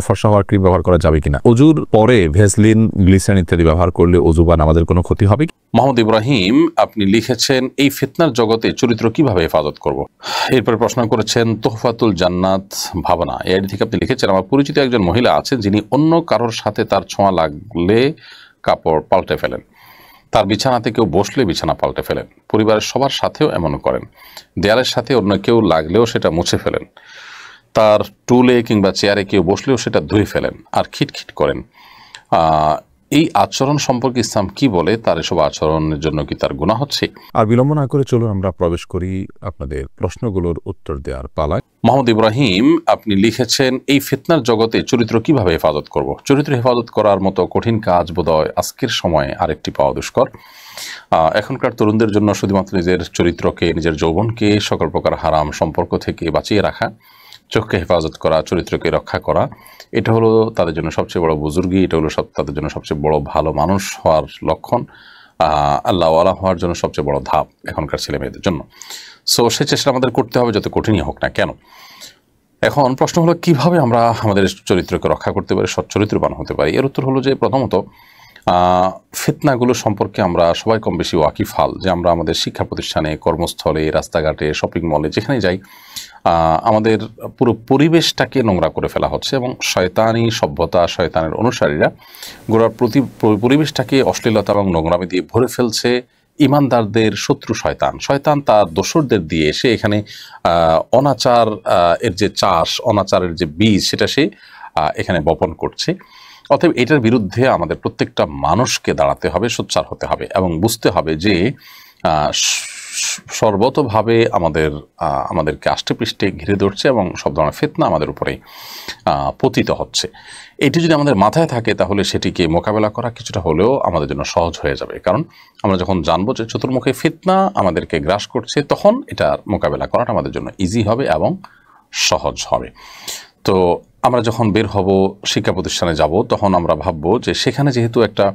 ফর্সা হওয়ার ক্রিম ব্যবহার করা যাবে কিনা, অজুর পরে ভেসলিন, গ্লিসারিন ইত্যাদি ব্যবহার করলে অজু বা নামাজের কোনো ক্ষতি হবে? মোহাম্মদ ইব্রাহিম আপনি লিখেছেন, এই ফিতনার জগতে চরিত্র কিভাবে হেফাজত করব। এরপরে প্রশ্ন করেছেন তোহফাতুল জান্নাত ভাবনা, এই আইডি থেকে আপনি লিখেছেন, আমার পরিচিত একজন মহিলা আছেন যিনি অন্য কারোর সাথে তার ছোঁয়া লাগলে কাপড় পাল্টে ফেলেন, তার বিছানাতে কেউ বসলে বিছানা পাল্টে ফেলেন, পরিবারের সবার সাথেও এমন করেন, দেয়ালের সাথে অন্য কেউ লাগলেও সেটা মুছে ফেলেন, তার টুলে কিংবা চেয়ারে কেউ বসলেও সেটা ধুয়ে ফেলেন আর খিটখিট করেন। এই আচরণ সম্পর্কে ইসলাম কি বলে? তার এসব আচরণের জন্য কি তার গুনাহ হচ্ছে? আর বিলম্ব না করে চলুন আমরা প্রবেশ করি আপনাদের প্রশ্নগুলোর উত্তর দেওয়ার পালায়। মোহাম্মদ ইব্রাহিম আপনি লিখেছেন, এই ফিতনার জগতে চরিত্র কিভাবে হেফাজত করব। চরিত্র হেফাজত করার মতো কঠিন কাজ বোধহয় আজকের সময়ে আরেকটি পাওয়া দুষ্কর। এখনকার তরুণদের জন্য শুধুমাত্র নিজের চরিত্রকে, নিজের যৌবনকে সকল প্রকার হারাম সম্পর্ক থেকে বাঁচিয়ে রাখা, চোখকে হেফাজত করা, চরিত্রকে রক্ষা করা, এটা হলো তাদের জন্য সবচেয়ে বড় বুজুর্গি, এটা হলো তাদের জন্য সবচেয়ে বড় ভালো মানুষ হওয়ার লক্ষণ, আল্লাহওয়ালা হওয়ার জন্য সবচেয়ে বড় ধাপ এখনকার ছেলে মেয়েদের জন্য। সো সে চেষ্টা আমাদের করতে হবে, যত কঠিনই হোক না কেন। এখন প্রশ্ন হলো কিভাবে আমরা আমাদের চরিত্রকে রক্ষা করতে পারি, সচ্চরিত্রবান হতে পারি। এর উত্তর হলো যে প্রথমত ফিতনাগুলো সম্পর্কে আমরা সবাই কম বেশি ওয়াকিফাল, যে আমরা আমাদের শিক্ষা প্রতিষ্ঠানে, কর্মস্থলে, রাস্তাঘাটে, শপিং মলে যেখানে যাই, আমাদের পুরো পরিবেশটাকে নোংরা করে ফেলা হচ্ছে এবং শয়তানি সভ্যতা, শয়তানের অনুসারীরা গোড়ার পরিবেশটাকে অশ্লীলতা এবং নোংরামি দিয়ে ভরে ফেলছে। ইমানদারদের শত্রু শয়তান, শয়তান তার দোসরদের দিয়ে সে এখানে অনাচার এর যে চাষ, অনাচারের যে বীজ, সেটা সে এখানে বপন করছে। অতএব এটার বিরুদ্ধে আমাদের প্রত্যেকটা মানুষকে দাঁড়াতে হবে, সোচ্চার হতে হবে এবং বুঝতে হবে যে সর্বতভাবে আমাদেরকে আষ্টেপৃষ্ঠে ঘিরে ধরছে এবং সব ধরনের ফিতনা আমাদের উপরে পতিত হচ্ছে। এটি যদি আমাদের মাথায় থাকে তাহলে সেটিকে মোকাবেলা করা কিছুটা হলেও আমাদের জন্য সহজ হয়ে যাবে। কারণ আমরা যখন জানবো যে চতুর্মুখী ফিতনা আমাদেরকে গ্রাস করছে, তখন এটার মোকাবেলা করাটা আমাদের জন্য ইজি হবে এবং সহজ হবে। তো আমরা যখন বের হব, শিক্ষা প্রতিষ্ঠানে যাব, তখন আমরা ভাববো যে সেখানে যেহেতু একটা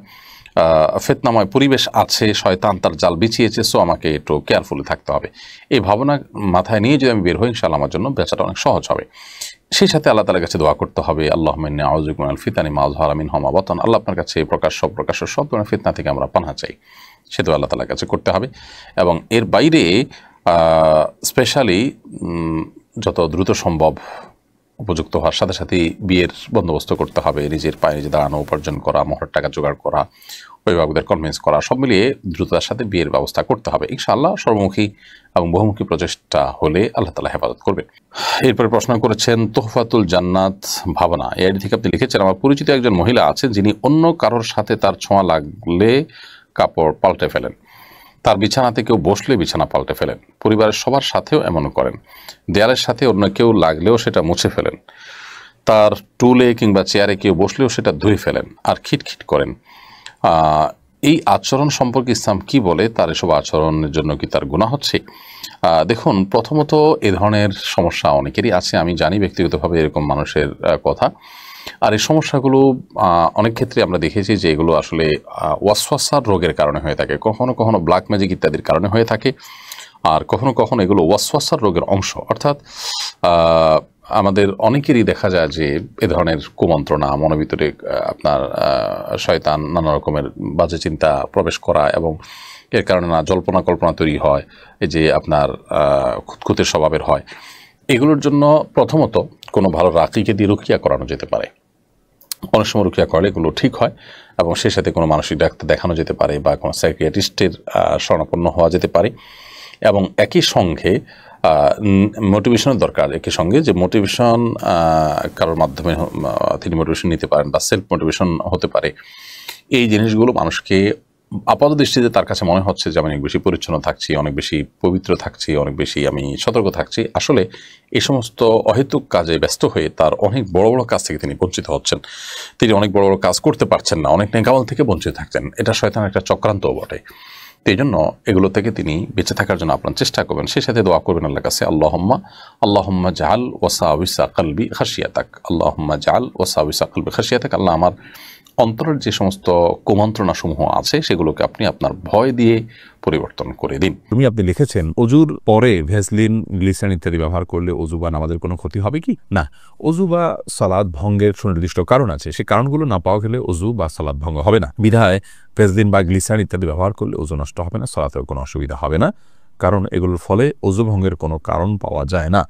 ফিতনাময় পরিবেশ আছে, শয়তান তার জাল বিছিয়েছে, সো আমাকে একটু কেয়ারফুলি থাকতে হবে। এই ভাবনা মাথায় নিয়ে যদি আমি বের হই, ইনশাআল্লাহ আমার জন্য বেচাটা অনেক সহজ হবে। সেই সাথে আল্লাহ তাআলার কাছে দোয়া করতে হবে, আল্লাহুম্মা ইন্নী আউযু বিকা মিনাল ফিতানি মা যাহারা মিনহা ওয়া মা বাতান। আল্লাহ আপনার কাছে প্রকাশ্য সব ধরনের ফিতনা থেকে আমরা পানাহ চাই, সে দোয়া আল্লাহ তাআলার কাছে করতে হবে। এবং এর বাইরে স্পেশালি যত দ্রুত সম্ভব উপযুক্ত হওয়ার সাথে সাথেই বিয়ের বন্দোবস্ত করতে হবে, নিজের পায়ে নিজে দাঁড়ানো, উপার্জন করা, মোহরের টাকা জোগাড় করা, অভিভাবকদের কনভিন্স করা, সব মিলিয়ে দ্রুততার সাথে বিয়ের ব্যবস্থা করতে হবে। ইনশাআল্লাহ সর্বমুখী এবং বহুমুখী প্রচেষ্টা হলে আল্লাহ তাআলা হেফাজত করবেন। এরপরে প্রশ্ন করেছেন তোহফাতুল জান্নাত ভাবনা, এই আইডি থেকে আপনি লিখেছেন, আমার পরিচিত একজন মহিলা আছেন যিনি অন্য কারোর সাথে তার ছোঁয়া লাগলে কাপড় পাল্টে ফেলেন, তার বিছানাতে কেউ বসলে বিছানা পাল্টে ফেলেন, পরিবারের সবার সাথেও এমন করেন, দেয়ালের সাথে অন্য কেউ লাগলেও সেটা মুছে ফেলেন, তার টুলে কিংবা চেয়ারে কেউ বসলেও সেটা ধুয়ে ফেলেন আর খিটখিট করেন। এই আচরণ সম্পর্কে ইসলাম কি বলে? তার এসব আচরণের জন্য কি তার গুনাহ হচ্ছে? দেখুন, প্রথমত এ ধরনের সমস্যা অনেকেরই আছে, আমি জানি ব্যক্তিগতভাবে এরকম মানুষের কথা। আর এই সমস্যাগুলো অনেক ক্ষেত্রে আমরা দেখেছি যে এগুলো আসলে ওয়াসওয়াসার রোগের কারণে হয়ে থাকে, কখনো কখনো ব্ল্যাক ম্যাজিক ইত্যাদির কারণে হয়ে থাকে, আর কখনো কখনো এগুলো ওয়াসওয়াসার রোগের অংশ। অর্থাৎ আমাদের অনেকেরই দেখা যায় যে এ ধরনের কুমন্ত্রণা, মনের ভিতরে আপনার শয়তান নানা রকমের বাজে চিন্তা প্রবেশ করা এবং এর কারণে না জল্পনা কল্পনা তৈরি হয়, এই যে আপনার খুঁতখুঁতে স্বভাবের হয়। এগুলোর জন্য প্রথমত কোনো ভালো রাকিকে দিয়ে রুকিয়া করানো যেতে পারে। অনেক সময় রুকিয়া করলে এগুলো ঠিক হয় এবং সেই সাথে কোনো মানসিক ডাক্তার দেখানো যেতে পারে বা কোনো সাইকিয়াট্রিস্টের শরণাপন্ন হওয়া যেতে পারে। এবং একই সঙ্গে মোটিভেশনের দরকার, একই সঙ্গে যে মোটিভেশন কারোর মাধ্যমে তিনি মোটিভেশন নিতে পারেন বা সেলফ মোটিভেশন হতে পারে। এই জিনিসগুলো মানুষকে আপাত দৃষ্টিতে তার কাছে মনে হচ্ছে যে আমি অনেক বেশি পরিচ্ছন্ন থাকছি, অনেক বেশি পবিত্র থাকছি, অনেক বেশি আমি সতর্ক থাকছি। আসলে এই সমস্ত অহেতুক কাজে ব্যস্ত হয়ে তার অনেক বড় বড় কাজ থেকে তিনি বঞ্চিত হচ্ছেন, তিনি অনেক বড় বড় কাজ করতে পারছেন না, অনেক নেকামল থেকে বঞ্চিত থাকছেন। এটা শয়তানের একটা চক্রান্তও বটে। তো এই জন্য এগুলো থেকে তিনি বেঁচে থাকার জন্য আপনার চেষ্টা করবেন, সেই সাথে দোয়া করবেন আল্লাহর কাছে, আল্লাহুম্মা জাআল ওয়াসাওয়িসা কলবি খাশিয়াতাক, আল্লাহুম্মা জাআল ওয়াসাওয়িসা কলবি খাশিয়াতাক। আল্লাহ আমার অন্তরের যে সমস্ত কুমন্ত্রণাসমূহ আছে সেগুলোকে আপনি আপনার ভয় দিয়ে পরিবর্তন করে দিন। আপনি লিখেছেন অজুর পরে ভেসলিন, গ্লিসারিন ইত্যাদি ব্যবহার করলে অজু বা নামাজের কোনো ক্ষতি হবে কি? না, অজু বা সালাত ভঙ্গের সুনির্দিষ্ট কারণ আছে, সেই কারণগুলো না পাওয়া গেলে অজু বা সালাত ভঙ্গ হবে না। বিধায় ভেসলিন বা গ্লিসারিন ইত্যাদি ব্যবহার করলে অজু নষ্ট হবে না, সালাতেও কোনো অসুবিধা হবে না, কারণ এগুলোর ফলে অজু ভঙ্গের কোনো কারণ পাওয়া যায় না।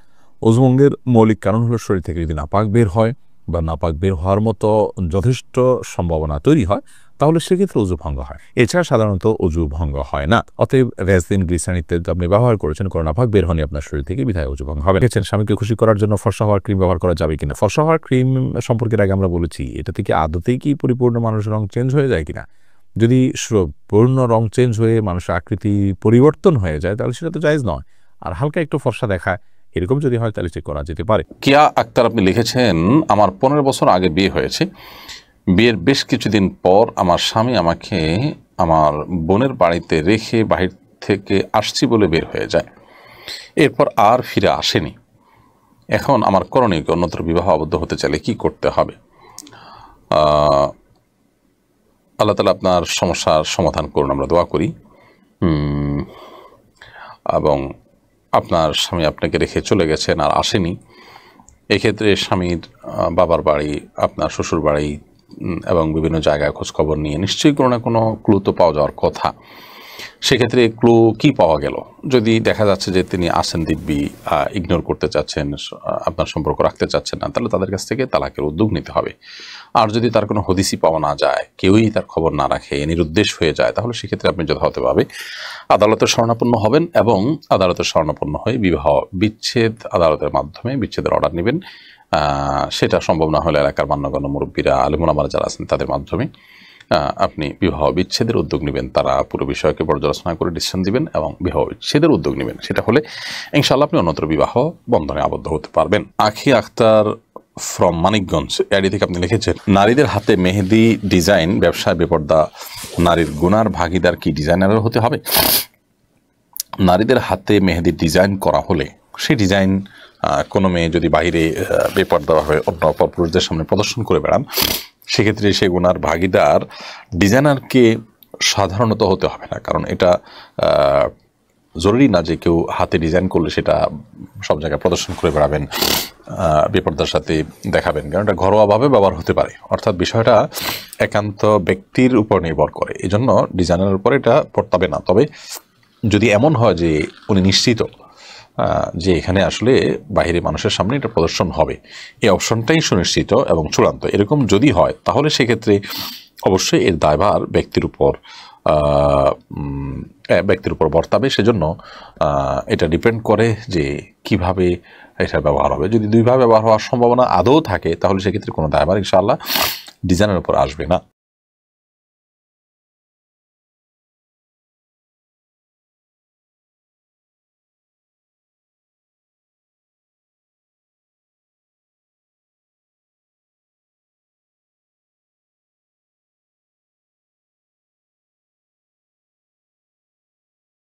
অজু ভঙ্গের মৌলিক কারণ হলো শরীর থেকে যদি নাপাক বের হয় বা নাপাক বের হওয়ার মতো যথেষ্ট সম্ভাবনা তৈরি হয়, তাহলে সেক্ষেত্রে অজু ভঙ্গ হয়। এছাড়া সাধারণত অজু ভঙ্গ হয় না। অতএব ভ্যাসলিন, গ্লিসারিন ইত্যাদি আপনি ব্যবহার করেছেন, কোনো নাপাক বের হয়নি আপনার শরীর থেকে, বিধায় অজু ভঙ্গ হবে। দেখছেন স্বামীকে খুশি করার জন্য ফর্সা হওয়ার ক্রিম ব্যবহার করা যাবে কিনা? ফর্সা হওয়ার ক্রিম সম্পর্কে আগে আমরা বলেছি, এটা থেকে আদতেই কি পরিপূর্ণ মানুষের রং চেঞ্জ হয়ে যায় কিনা? যদি পূর্ণ রং চেঞ্জ হয়ে মানুষের আকৃতি পরিবর্তন হয়ে যায়, তাহলে সেটা তো জায়েজ নয়। আর হালকা একটু ফর্সা দেখায়, এরকম যদি হয় তাহলে চেক করা যেতে পারে। কিয়া আক্তার আপনি লিখেছেন, আমার 15 বছর আগে বিয়ে হয়েছে। বিয়ের বেশ কিছুদিন পর আমার স্বামী আমাকে আমার বোনের বাড়িতে রেখে বাহির থেকে আসছি বলে বের হয়ে যায়। এরপর আর ফিরে আসেনি। এখন আমার করণীয় কি? অন্যত্র বিবাহ আবদ্ধ হতে চাইলে কি করতে হবে? আল্লাহ তাআলা আপনার সমস্যার সমাধান করুন, আমরা দোয়া করি। এবং আপনার স্বামী আপনাকে রেখে চলে গেছেন আর আসেনি, এক্ষেত্রে স্বামীর বাবার বাড়ি, আপনার শ্বশুর বাড়ি এবং বিভিন্ন জায়গায় খোঁজখবর নিয়ে নিশ্চয়ই কোনো না কোনো ক্লু তো পাওয়া যাওয়ার কথা। সেক্ষেত্রে ক্লু কি পাওয়া গেল? যদি দেখা যাচ্ছে যে তিনি আসেন দিব্যি, ইগনোর করতে চাচ্ছেন, আপনার সম্পর্ক রাখতে চাচ্ছেন না, তাহলে তাদের কাছ থেকে তালাকের উদ্যোগ নিতে হবে। আর যদি তার কোনো হদিসই পাওয়া না যায়, কেউই তার খবর না রাখে, নিরুদ্দেশ হয়ে যায়, তাহলে সেক্ষেত্রে আপনি যথাযথভাবে আদালতের শরণাপন্ন হবেন এবং আদালতের শরণাপন্ন হয়ে বিবাহ বিচ্ছেদ আদালতের মাধ্যমে বিচ্ছেদের অর্ডার নেবেন। সেটা সম্ভব না হলে এলাকার মান্যগণ্য মুরব্বীরা, আলেম ওলামারা যারা আছেন তাদের মাধ্যমে আপনি বিবাহ বিচ্ছেদের উদ্যোগ নেবেন। তারা পুরো বিষয়কে পর্যালোচনা করে ডিসিশন দিবেন এবং বিবাহ বিচ্ছেদের উদ্যোগ নেবেন। সেটা হলে ইনশাআল্লাহ আপনি অন্যত্র বিবাহ বন্ধনে আবদ্ধ হতে পারবেন। আখি আক্তার ফ্রম মানিকগঞ্জ আইডি থেকে আপনি লিখেছেন, নারীদের হাতে মেহেদি ডিজাইন ব্যবসায় বেপর্দা নারীর গুনার ভাগিদার কি ডিজাইনার হতে হবে? নারীদের হাতে মেহেদি ডিজাইন করা হলে সেই ডিজাইন কোনো মেয়ে যদি বাইরে বেপর্দাভাবে অন্য পরপুরুষদের সামনে প্রদর্শন করে বেড়ান, সেক্ষেত্রে সে গুনার ভাগিদার ডিজাইনারকে সাধারণত হতে হবে না। কারণ এটা জরুরি না যে কেউ হাতে ডিজাইন করলে সেটা সব জায়গায় প্রদর্শন করে বেড়াবেন, বেপর্দার সাথে দেখাবেন, কারণ এটা ঘরোয়াভাবে ব্যবহার হতে পারে। অর্থাৎ বিষয়টা একান্ত ব্যক্তির উপর নির্ভর করে, এই জন্য ডিজাইনারের উপর এটা পড়তাবে না। তবে যদি এমন হয় যে উনি নিশ্চিত যে এখানে আসলে বাইরে মানুষের সামনে এটা প্রদর্শন হবে, এই অপশনটাই সুনিশ্চিত এবং চূড়ান্ত, এরকম যদি হয় তাহলে সেক্ষেত্রে অবশ্যই এর দায়ভার ব্যক্তির উপর বর্তাবে। সেজন্য এটা ডিপেন্ড করে যে কিভাবে এটা ব্যবহার হবে। যদি দুইভাবে ব্যবহার হওয়ার সম্ভাবনা আদৌ থাকে তাহলে সেক্ষেত্রে কোনো দায়ভার ইনশাআল্লাহ ডিজাইনের উপর আসবে না।